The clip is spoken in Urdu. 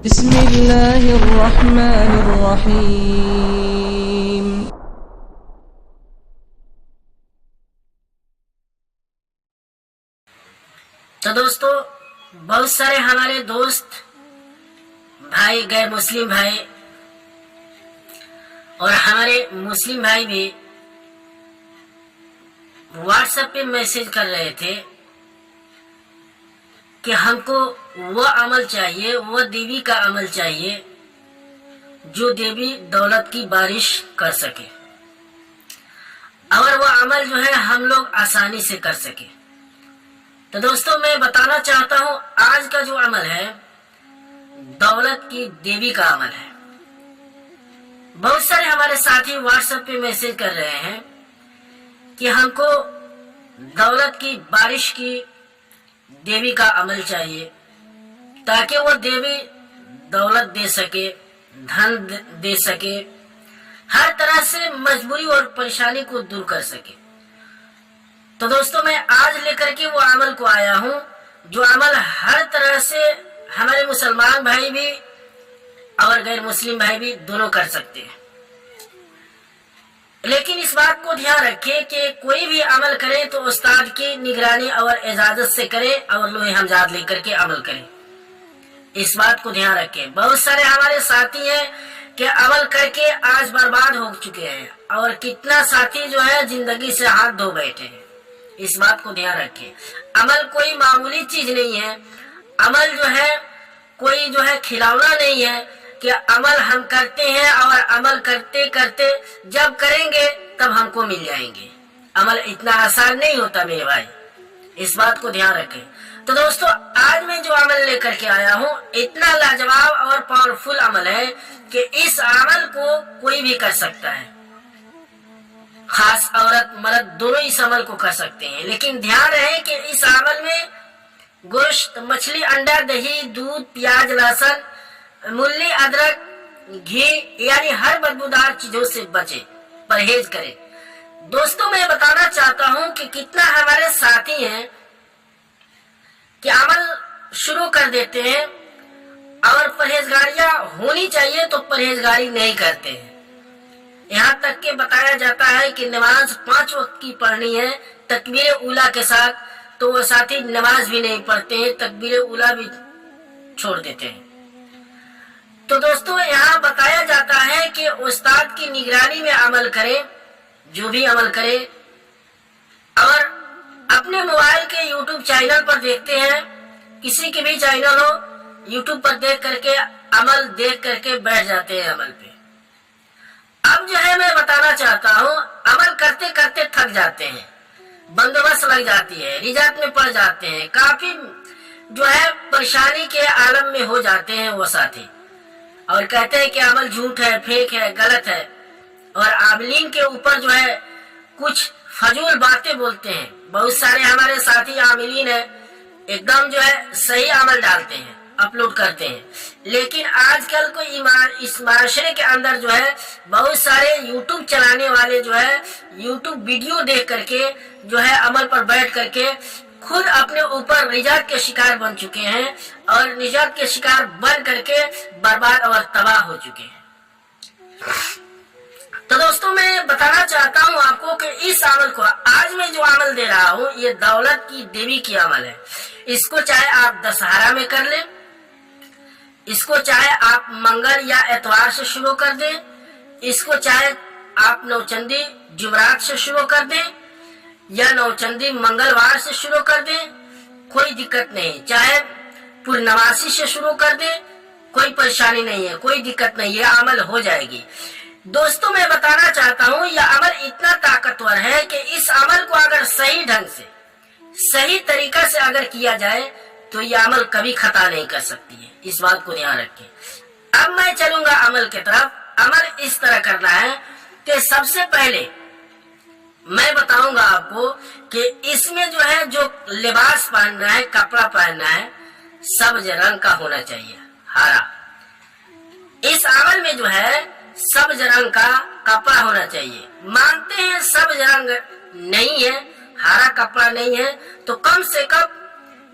بسم اللہ الرحمن الرحیم۔ تو دوستو، بہت سارے ہمارے دوست بھائی، غیر مسلم بھائی اور ہمارے مسلم بھائی بھی واٹس ایپ پہ میسج کر رہے تھے کہ ہم کو وہ عمل چاہیے، وہ دیوی کا عمل چاہیے جو دیوی دولت کی بارش کر سکے، اور وہ عمل جو ہے ہم لوگ آسانی سے کر سکے۔ تو دوستوں، میں بتانا چاہتا ہوں آج کا جو عمل ہے دولت کی دیوی کا عمل ہے۔ بہت سارے ہمارے ساتھی واٹس ایپ پہ میسج کر رہے ہیں کہ ہم کو دولت کی بارش کی دیوی کا عمل چاہیے تاکہ وہ دیوی دولت دے سکے، دھن دے سکے، ہر طرح سے مجبوری اور پریشانی کو دور کر سکے۔ تو دوستوں، میں آج لے کر کے وہ عمل کو آیا ہوں جو عمل ہر طرح سے ہمارے مسلمان بھائی بھی اور غیر مسلم بھائی بھی دونوں کر سکتے ہیں۔ لیکن اس بات کو دھیان رکھیں کہ کوئی بھی عمل کرے تو استاد کی نگرانی اور اجازت سے کرے اور لوح ہمزاد لے کر کے عمل کرے۔ اس بات کو دھیان رکھیں۔ بہت سارے ہمارے ساتھی ہیں کہ عمل کر کے آج برباد ہو چکے ہیں، اور کتنا ساتھی جو ہے زندگی سے ہاتھ دھو بیٹھے ہیں۔ اس بات کو دھیان رکھیں۔ عمل کوئی معمولی چیز نہیں ہے، عمل جو ہے کوئی جو ہے کھلونا نہیں ہے کہ عمل ہم کرتے ہیں اور عمل کرتے کرتے جب کریں گے تب ہم کو مل جائیں گے۔ عمل اتنا آسان نہیں ہوتا میرے بھائی، اس بات کو دھیان رکھیں۔ تو دوستو، آج میں جو عمل لے کر کے آیا ہوں اتنا لاجواب اور پاورفل عمل ہے کہ اس عمل کو کوئی بھی کر سکتا ہے، خاص عورت مرد دونوں اس عمل کو کر سکتے ہیں۔ لیکن دھیان رہے کہ اس عمل میں گوشت، مچھلی، انڈا، دہی، دودھ، پیاز، لہسن، مولی، ادرک، گھی یعنی ہر بدبودار چیزوں سے بچے، پرہیز کرے۔ دوستوں، میں بتانا چاہتا ہوں کہ کتنا ہمارے ساتھی ہیں کہ عمل شروع کر دیتے ہیں اور پرہیزگاریاں ہونی چاہیے تو پرہیزگاری نہیں کرتے ہیں۔ یہاں تک کہ بتایا جاتا ہے کہ نماز 5 وقت کی پڑھنی ہے تکبیر اولیٰ کے ساتھ، تو وہ ساتھی نماز بھی نہیں پڑھتے ہیں، تکبیر اولیٰ بھی چھوڑ دیتے ہیں۔ تو دوستو، یہاں بتایا جاتا ہے کہ استاد کی نگرانی میں عمل کرے، جو بھی عمل کرے، اور اپنے موبائل کے یوٹیوب چینل پر دیکھتے ہیں، کسی کے بھی چینل ہو، یوٹیوب پر دیکھ کر کے عمل دیکھ کر کے بیٹھ جاتے ہیں عمل پہ۔ اب جو ہے میں بتانا چاہتا ہوں، عمل کرتے کرتے تھک جاتے ہیں، بندوبست لگ جاتی ہے، رجعت میں پڑ جاتے ہیں، کافی جو ہے پریشانی کے عالم میں ہو جاتے ہیں وہ ساتھی، اور کہتے ہیں کہ عمل جھوٹ ہے، فیک ہے، غلط ہے، اور عاملین کے اوپر جو ہے کچھ فضول باتیں بولتے ہیں۔ بہت سارے ہمارے ساتھی عاملین ہیں، ایک دم جو ہے صحیح عمل ڈالتے ہیں، اپلوڈ کرتے ہیں، لیکن آج کل کو اس معاشرے کے اندر جو ہے بہت سارے یوٹیوب چلانے والے جو ہے یوٹیوب ویڈیو دیکھ کر کے جو ہے عمل پر بیٹھ کر کے خود اپنے اوپر نجات کے شکار بن چکے ہیں، اور نجات کے شکار بن کر کے برباد اور تباہ ہو چکے ہیں۔ تو دوستوں، میں بتانا چاہتا ہوں آپ کو کہ اس عمل کو آج میں جو عمل دے رہا ہوں یہ دولت کی دیوی کی عمل ہے۔ اس کو چاہے آپ دسہرہ میں کر لیں، اس کو چاہے آپ منگل یا اتوار سے شروع کر دیں، اس کو چاہے آپ نوچندی جمعرات سے شروع کر دیں یا نوچندی منگلوار سے شروع کر دیں، کوئی دقت نہیں، چاہے پورنماسی سے شروع کر دیں، کوئی پریشانی نہیں ہے، کوئی دقت نہیں، یہ عمل ہو جائے گی۔ دوستوں، میں بتانا چاہتا ہوں یہ عمل اتنا طاقتور ہے کہ اس عمل کو اگر صحیح ڈھنگ سے، صحیح طریقہ سے اگر کیا جائے تو یہ عمل کبھی خطا نہیں کر سکتی ہے، اس بات کو دھیان رکھیں۔ اب میں چلوں گا عمل کی طرف۔ عمل اس طرح کرنا ہے کہ سب سے پہلے میں بتاؤں گا آپ کو کہ اس میں جو ہے جو لباس پہننا ہے، کپڑا پہننا ہے، سبز رنگ کا ہونا چاہیے، ہرا۔ اس عمل میں جو ہے سبز رنگ کا کپڑا ہونا چاہیے۔ مانتے ہیں سبز رنگ نہیں ہے، ہرا کپڑا نہیں ہے، تو کم سے کم